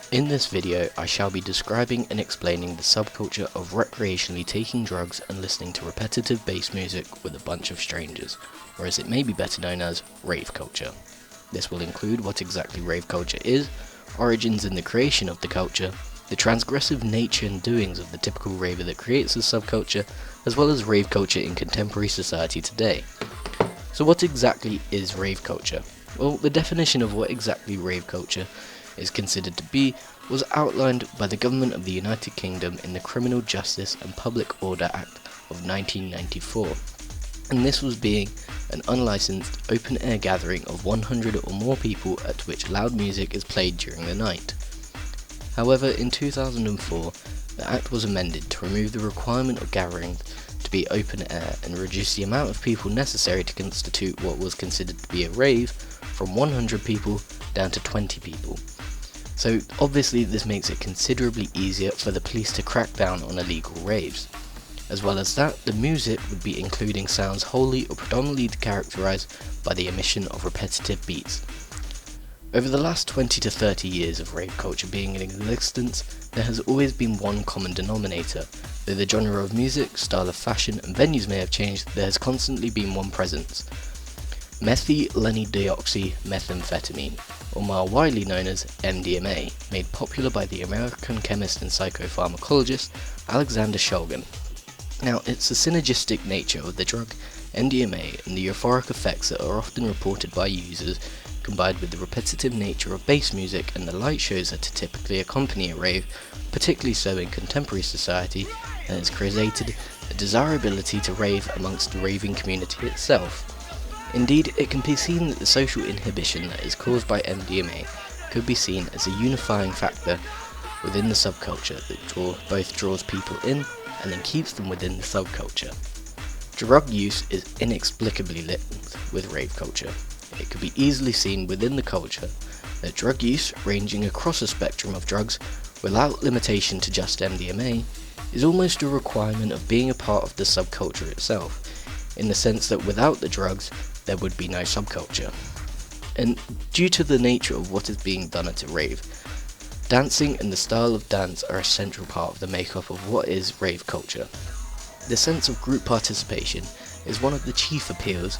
In this video, I shall be describing and explaining the subculture of recreationally taking drugs and listening to repetitive bass music with a bunch of strangers, or as it may be better known as, rave culture. This will include what exactly rave culture is, origins and the creation of the culture, the transgressive nature and doings of the typical raver that creates the subculture, as well as rave culture in contemporary society today. So what exactly is rave culture? Well, the definition of what exactly rave culture is considered to be was outlined by the government of the United Kingdom in the Criminal Justice and Public Order Act of 1994, and this was being an unlicensed open-air gathering of 100 or more people at which loud music is played during the night. However, in 2004, the Act was amended to remove the requirement of gatherings to be open air and reduce the amount of people necessary to constitute what was considered to be a rave from 100 people down to 20 people. So obviously this makes it considerably easier for the police to crack down on illegal raves. As well as that, the music would be including sounds wholly or predominantly characterized by the emission of repetitive beats. Over the last 20 to 30 years of rave culture being in existence, there has always been one common denominator. Though the genre of music, style of fashion and venues may have changed, there has constantly been one presence: methylenedioxymethamphetamine, or more widely known as MDMA, made popular by the American chemist and psychopharmacologist Alexander Shulgin. Now, it's the synergistic nature of the drug MDMA and the euphoric effects that are often reported by users, combined with the repetitive nature of bass music and the light shows that typically accompany a rave, particularly so in contemporary society, that has created a desirability to rave amongst the raving community itself. Indeed, it can be seen that the social inhibition that is caused by MDMA could be seen as a unifying factor within the subculture that both draws people in and then keeps them within the subculture. Drug use is inexplicably linked with rave culture. It could be easily seen within the culture that drug use, ranging across a spectrum of drugs without limitation to just MDMA, is almost a requirement of being a part of the subculture itself, in the sense that without the drugs, there would be no subculture. And due to the nature of what is being done at a rave, dancing and the style of dance are a central part of the makeup of what is rave culture. The sense of group participation is one of the chief appeals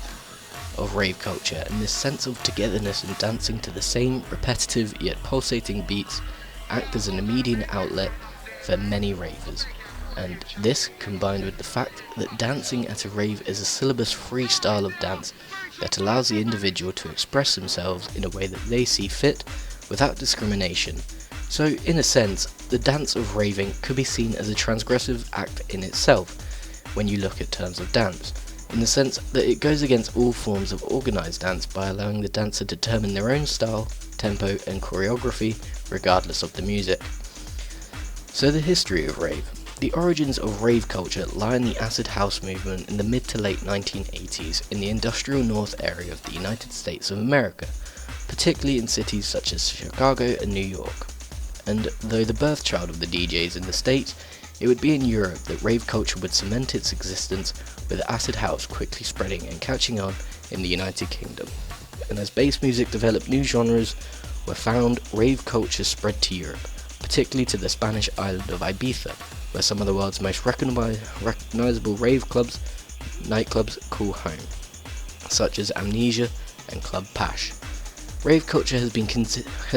of rave culture, and this sense of togetherness and dancing to the same repetitive yet pulsating beats act as an immediate outlet for many ravers. And this, combined with the fact that dancing at a rave is a syllabus-free style of dance that allows the individual to express themselves in a way that they see fit without discrimination. So, in a sense, the dance of raving could be seen as a transgressive act in itself when you look at terms of dance, in the sense that it goes against all forms of organised dance by allowing the dancer to determine their own style, tempo and choreography regardless of the music. So the history of rave. The origins of rave culture lie in the acid house movement in the mid to late 1980s in the industrial north area of the United States of America, particularly in cities such as Chicago and New York. And though the birthchild of the DJs in the States, it would be in Europe that rave culture would cement its existence, with acid house quickly spreading and catching on in the United Kingdom. And as bass music developed, new genres were found, rave culture spread to Europe, particularly to the Spanish island of Ibiza, where some of the world's most recognizable rave nightclubs call home, such as Amnesia and Club Pash. Rave culture has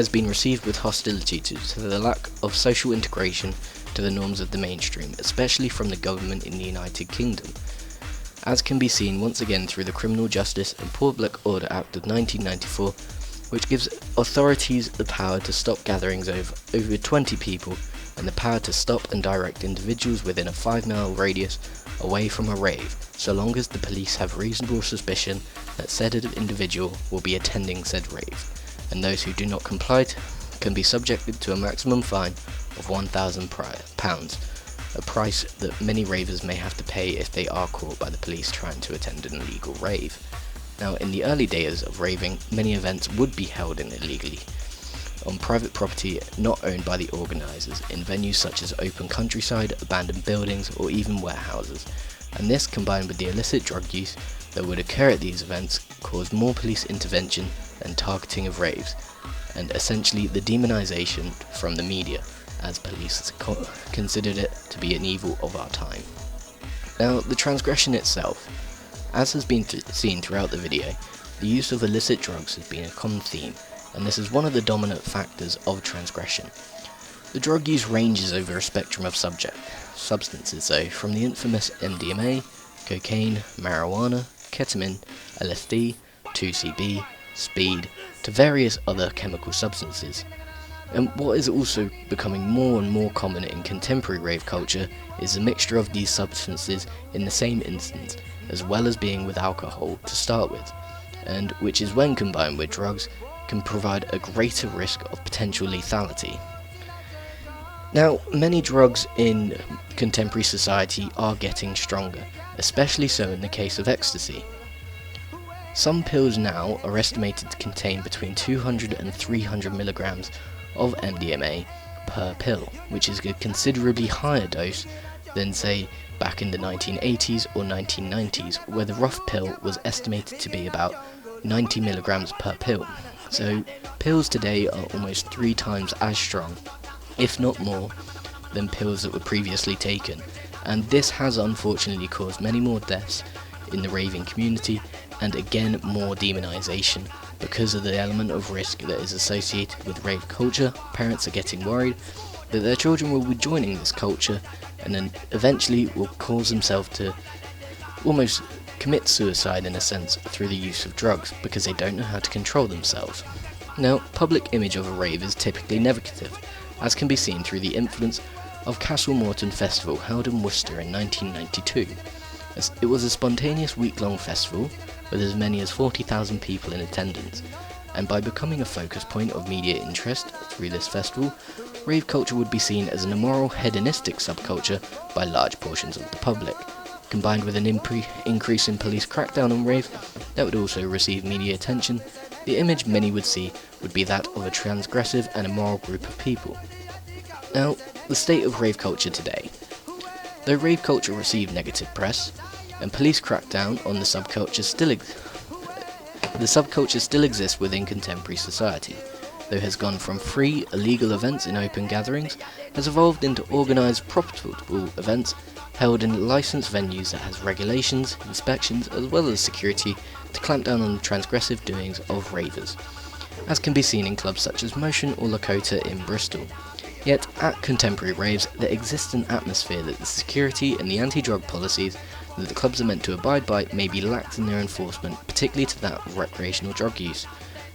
been received with hostility to the lack of social integration to the norms of the mainstream, especially from the government in the United Kingdom, as can be seen once again through the Criminal Justice and Public Order Act of 1994, which gives authorities the power to stop gatherings over 20 people and the power to stop and direct individuals within a 5-mile radius away from a rave, so long as the police have reasonable suspicion that said individual will be attending said rave, and those who do not comply can be subjected to a maximum fine of £1,000, a price that many ravers may have to pay if they are caught by the police trying to attend an illegal rave. Now, in the early days of raving, many events would be held illegally on private property not owned by the organisers, in venues such as open countryside, abandoned buildings or even warehouses, and this, combined with the illicit drug use that would occur at these events, caused more police intervention and targeting of raves, and essentially the demonization from the media, as police considered it to be an evil of our time. Now, the transgression itself, as has been seen throughout the video, the use of illicit drugs has been a common theme, and this is one of the dominant factors of transgression. The drug use ranges over a spectrum of substances though, from the infamous MDMA, cocaine, marijuana, ketamine, LSD, 2CB, speed, to various other chemical substances. And what is also becoming more and more common in contemporary rave culture is the mixture of these substances in the same instance, as well as being with alcohol to start with, and which is when combined with drugs can provide a greater risk of potential lethality. Now, many drugs in contemporary society are getting stronger, especially so in the case of ecstasy. Some pills now are estimated to contain between 200 and 300 milligrams of MDMA per pill, which is a considerably higher dose than, say, back in the 1980s or 1990s, where the rough pill was estimated to be about 90 milligrams per pill. So pills today are almost 3 times as strong, if not more, than pills that were previously taken, and this has unfortunately caused many more deaths in the raving community, and again more demonization because of the element of risk that is associated with rave culture. Parents are getting worried that their children will be joining this culture and then eventually will cause themselves to almost commit suicide in a sense through the use of drugs because they don't know how to control themselves. Now, public image of a rave is typically negative, as can be seen through the influence of Castle Morton Festival held in Worcester in 1992. It was a spontaneous week-long festival with as many as 40,000 people in attendance, and by becoming a focus point of media interest through this festival, rave culture would be seen as an immoral, hedonistic subculture by large portions of the public. Combined with an increase in police crackdown on rave that would also receive media attention, the image many would see would be that of a transgressive and immoral group of people. Now, the state of rave culture today. Though rave culture received negative press, and police crackdown on the subculture still exists within contemporary society, though has gone from free, illegal events in open gatherings, has evolved into organised, profitable events held in licensed venues that has regulations, inspections, as well as security to clamp down on the transgressive doings of ravers, as can be seen in clubs such as Motion or Lakota in Bristol. Yet, at contemporary raves, there exists an atmosphere that the security and the anti-drug policies that the clubs are meant to abide by may be lax in their enforcement, particularly to that of recreational drug use.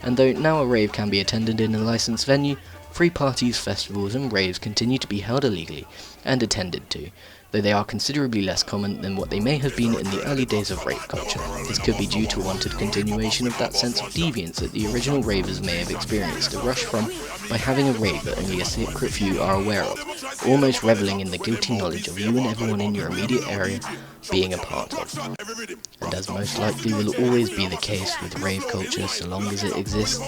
And though now a rave can be attended in a licensed venue, free parties, festivals and raves continue to be held illegally and attended to, though they are considerably less common than what they may have been in the early days of rave culture. This could be due to a wanted continuation of that sense of deviance that the original ravers may have experienced a rush from by having a rave that only a secret few are aware of, almost reveling in the guilty knowledge of you and everyone in your immediate area being a part of. And as most likely will always be the case with rave culture so long as it exists,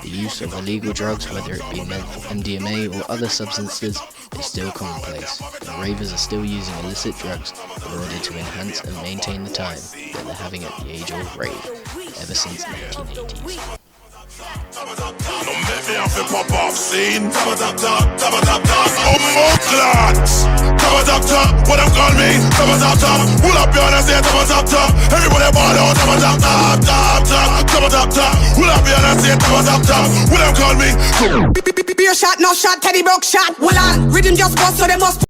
the use of illegal drugs, whether it be MDMA or other substances, is still commonplace, and ravers are still using illicit drugs in order to enhance and maintain the time that they're having at the age-old rave, ever since the 1980s. Don't make me have to pop off scene. Oh lads, what them call me? Pull up your hands, say top. Everybody ball out, top. Pull up your hands, say top. What them call me? Be a shot, no shot, Teddy Brook shot. Well on, rhythm just bust, so they must